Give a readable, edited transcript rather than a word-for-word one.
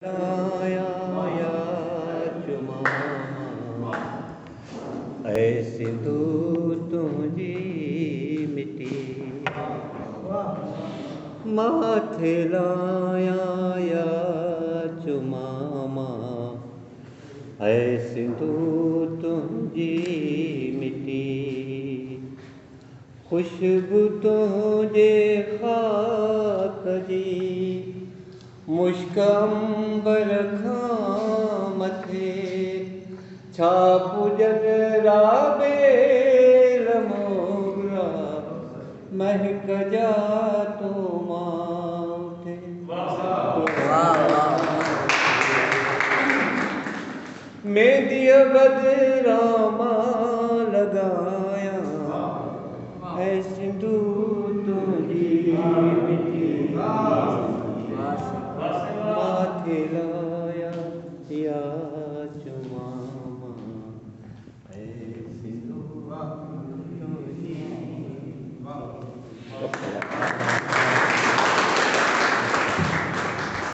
लाया चुमा ऐसी तू तुझी मिटी माथे लाया चुमा ऐसी तू तुझी मिटी खुशबू तुझे खाक जी मुश्क अंबर खां मथे छाप जन राबेल मोगरा महक जा तो माथे मेहंदी बदरामा लगाया है सिंधु तुझी